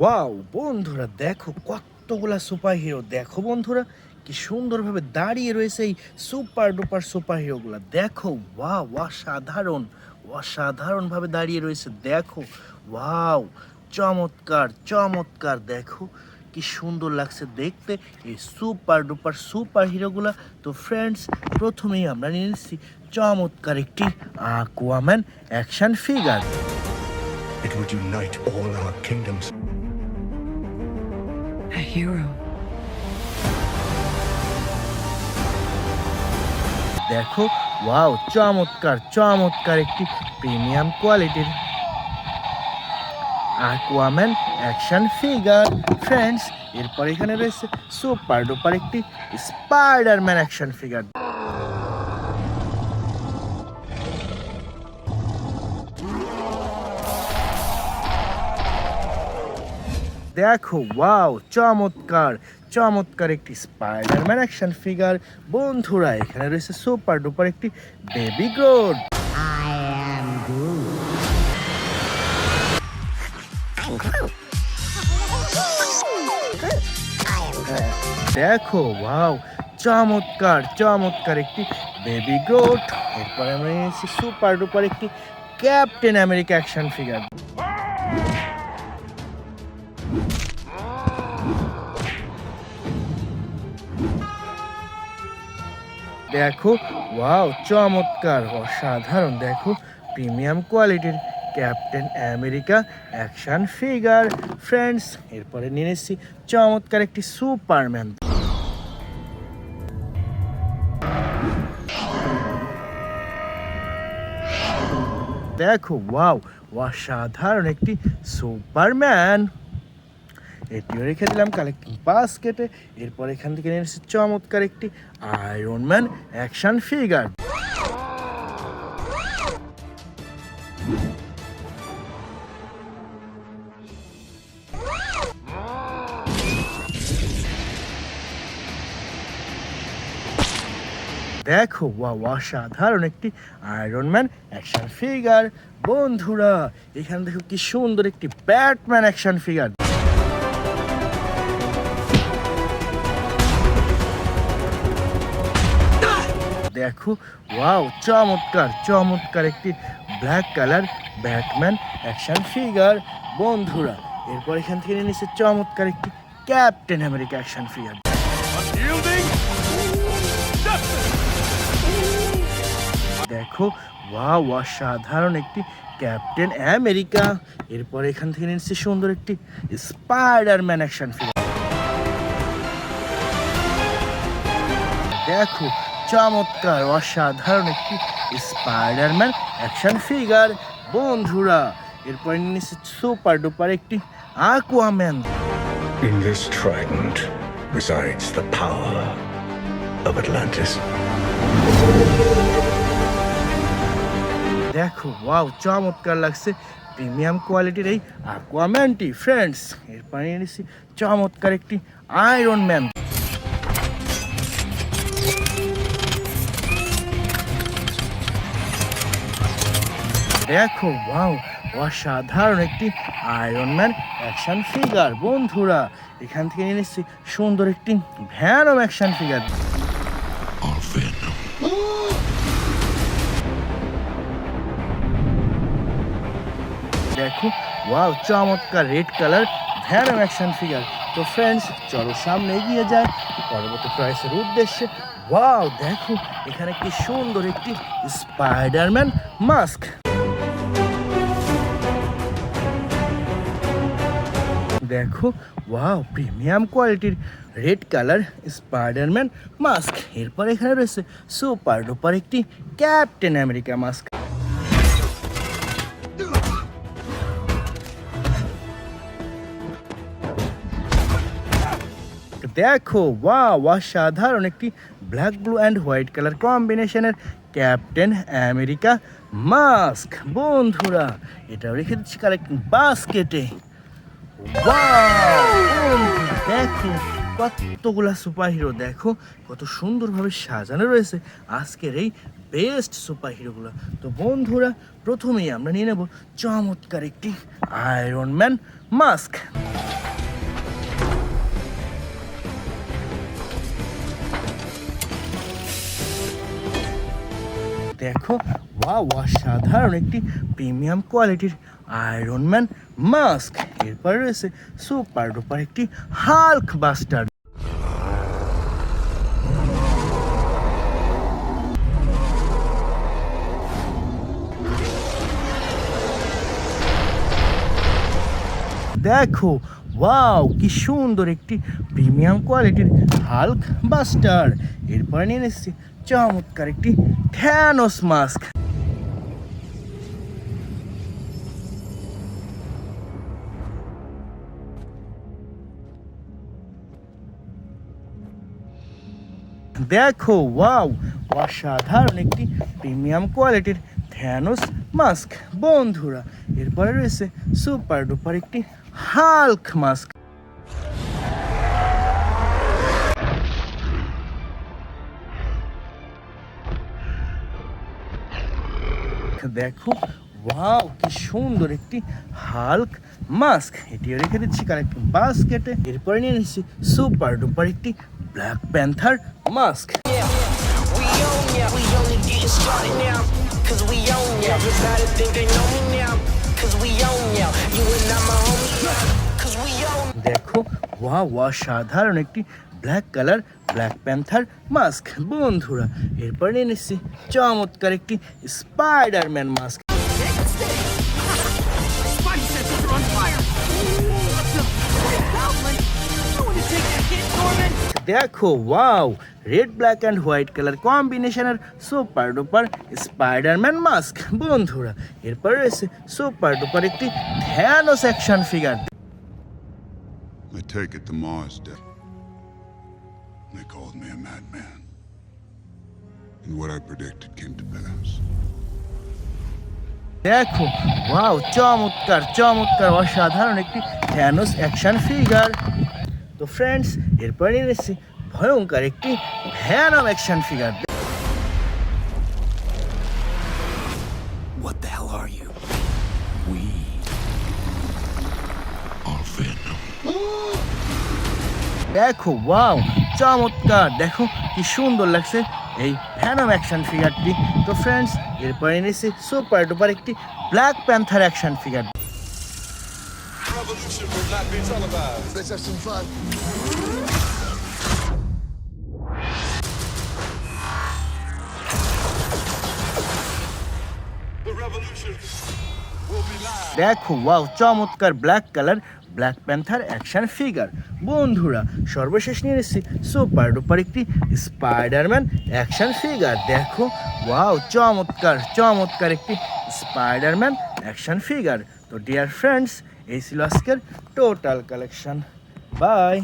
Wow বন্ধুরা, দেখো কতগুলা সুপার হিরো। দেখো বন্ধুরা, কি সুন্দরভাবে দাঁড়িয়ে রয়েছে এই সুপার ডুপার সুপার হিরোগুলা। দেখো ওয়াও, অসাধারণ অসাধারণভাবে দাঁড়িয়ে রয়েছে। দেখো ওয়াও, চমৎকার চমৎকার। দেখো কি সুন্দর লাগছে দেখতে এই সুপার ডুপার সুপার হিরোগুলা। তো ফ্রেন্ডস, প্রথমেই আমরা নিয়ে নিচ্ছি চমৎকার একটি Aquaman action figure. It would unite all our kingdoms. A hero. দেখো ওয়াও, চমৎকার চমৎকার একটি প্রিমিয়াম কোয়ালিটির আকুয়াম্যান অ্যাকশন ফিগার। ফ্রেন্ডস, এরপর এখানে রয়েছে সুপার ডুপার একটি স্পাইডারম্যান অ্যাকশন ফিগার। দেখো ওয়াও, চমৎকার চমৎকার একটি স্পাইডারম্যান অ্যাকশন ফিগার। বন্ধুরা, এখানে রয়েছে সুপার ডুপার একটি বেবি গ্রোড। দেখো ওয়াও, চমৎকার চমৎকার একটি বেবি গ্রোড। এরপরে আমরা নিয়েছি সুপার ডুপার একটি ক্যাপ্টেন আমেরিকা অ্যাকশন ফিগার। দেখো ওয়াও, চমৎকার অসাধারণ। দেখো প্রিমিয়াম কোয়ালিটির captain America action figure. Friends, এরপরে নিয়ে নিচ্ছি চমৎকার একটি সুপারম্যান। দেখো ওয়াও, অসাধারণ একটি সুপারম্যান। এটিও রেখে দিলাম কালেক্টিং বাস্কেটে। এরপর এখান থেকে নিয়ে এসেছি চমৎকার একটি আয়রন ম্যান অ্যাকশন ফিগার। দেখো ওয়াও, অসাধারণ একটি আয়রন ম্যান অ্যাকশন ফিগার। বন্ধুরা, এখানে দেখো কি সুন্দর একটি ব্যাটম্যান অ্যাকশন ফিগার। দেখো ওয়াও, চমৎকার চমৎকার একটি black colour Batman action figure. বন্ধুরা, এরপর এখান থেকে নিয়ে নিচ্ছে চমৎকার একটি ক্যাপ্টেন আমেরিকা অ্যাকশন ফিগার। দেখো ওয়াও, অসাধারণ একটি ক্যাপ্টেন আমেরিকা। এরপর এখান থেকে নিয়ে নিচ্ছে সুন্দর একটি স্পাইডারম্যান অ্যাকশন ফিগার। দেখো চমৎকার অসাধারণ একটি স্পাইডারম্যান অ্যাকশন ফিগার। বন্ধুরা, এরপর নিচ্ছে সুপার ডুপার একটি আকুয়াম্যান। In this trident resides the power of Atlantis. দেখো ওয়াও, চমৎকার লাগছে প্রিমিয়াম কোয়ালিটির এই আকুয়াম্যানটি। ফ্রেন্ডস, এরপর নিচ্ছি চমৎকার একটি আয়রন ম্যান। দেখো ওয়াও, অসাধারণ একটি আয়রন ম্যান অ্যাকশন ফিগার। বন্ধুরা, এখান থেকে নিয়ে নিচ্ছি সুন্দর একটি ভ্যানম অ্যাকশন ফিগার। দেখো ওয়াও, চমৎকার red colour Venom action figure. তো ফ্রেন্ডস, চলো সামনে এগিয়ে যায় পরবর্তী প্রাইসের উদ্দেশ্যে। ওয়াও, দেখো এখানে কি সুন্দর একটি স্পাইডারম্যান মাস্ক। দেখো ওয়াও, প্রিমিয়াম কোয়ালিটির রেড কালার স্পাইডারম্যান মাস্ক। এরপর এখানে রয়েছে সুপার ডুপার একটি ক্যাপ্টেন আমেরিকা মাস্ক। দেখো ওয়াও, অসাধারণ একটি black blue and white colour কম্বিনেশনের ক্যাপ্টেন আমেরিকা মাস্ক। বন্ধুরা, এটাও রেখে দিচ্ছি কালেক্টিং বাস্কেটে। ওয়াও, দেখো কতগুলা সুপার হিরো। দেখো কত সুন্দরভাবে সাজানো রয়েছে আজকের এই বেস্ট সুপার হিরোগুলো। তো বন্ধুরা, প্রথমেই আমরা নিয়ে নেব চমৎকার একটি আয়রন ম্যান মাস্ক। দেখো ওয়াও অসাধারণ একটি প্রিমিয়াম কোয়ালিটির আয়রন ম্যান মাস্ক। এরপর রয়েছে সুপার ডুপার একটি হাল্ক বাস্টার। দেখো ওয়াও কি সুন্দর একটি প্রিমিয়াম কোয়ালিটির হাল্ক বাস্টার। এরপরে নিয়ে এসেছি চমৎকার একটি থ্যানোস মাস্ক। দেখো ওয়াও অসাধারণ একটি প্রিমিয়াম কোয়ালিটির থ্যানোস মাস্ক বন্ধুরা। এরপরে রয়েছে সুপার ডুপার একটি হাল্ক মাস্ক। দেখো ওয়াও কি সুন্দর একটি হাল্ক মাস্ক। এটিও রেখে দিচ্ছি কানেক্টিং বাস্কেটে। এরপরে নিয়ে নিচ্ছি সুপার ডুপার একটি ব্ল্যাক প্যান্থার মাস্ক। দেখো ওয়াও অসাধারণ একটি black colour Black Panther mask বন্ধুরা। এরপর নিয়ে নিচ্ছি চমৎকার একটি স্পাইডারম্যান মাস্ক। দেখো wow red black and white colour কম্বিনেশনের সুপার ডুপার স্পাইডারম্যান মাস্ক বন্ধুরা। এরপর রয়েছে সুপার ডুপার একটি Thanos action figure. I take it the Mars dead. They called me a madman. And what I predicted came to pass. দেখো wow চমৎকার চমৎকার অসাধারণ একটি থ্যানোস অ্যাকশন ফিগার। তো ফ্রেন্ডস এরপরে এসেছি ভয়ঙ্কর একটি Venom action figure. What the hell are you? We are Venom. দেখো ওয়াও চমৎকার, দেখো কি সুন্দর লাগছে এই ভ্যানম অ্যাকশন ফিগারটি। তো ফ্রেন্ডস এরপরে এনেছি সুপার ডুপার একটি Black panther action figure. Revolution will not be televised. Let's have some fun. The revolution will be live. দেখো ওয়াও চমৎকার black colour Black panther action figure বন্ধুরা। সর্বশেষ নিয়ে এসেছি সুপার ডুপার একটি স্পাইডারম্যান অ্যাকশন ফিগার। দেখো wow চমৎকার চমৎকার একটি স্পাইডারম্যান অ্যাকশন ফিগার। তো ডিয়ার ফ্রেন্ডস এই ছিল আজকের টোটাল কালেকশন। বাই।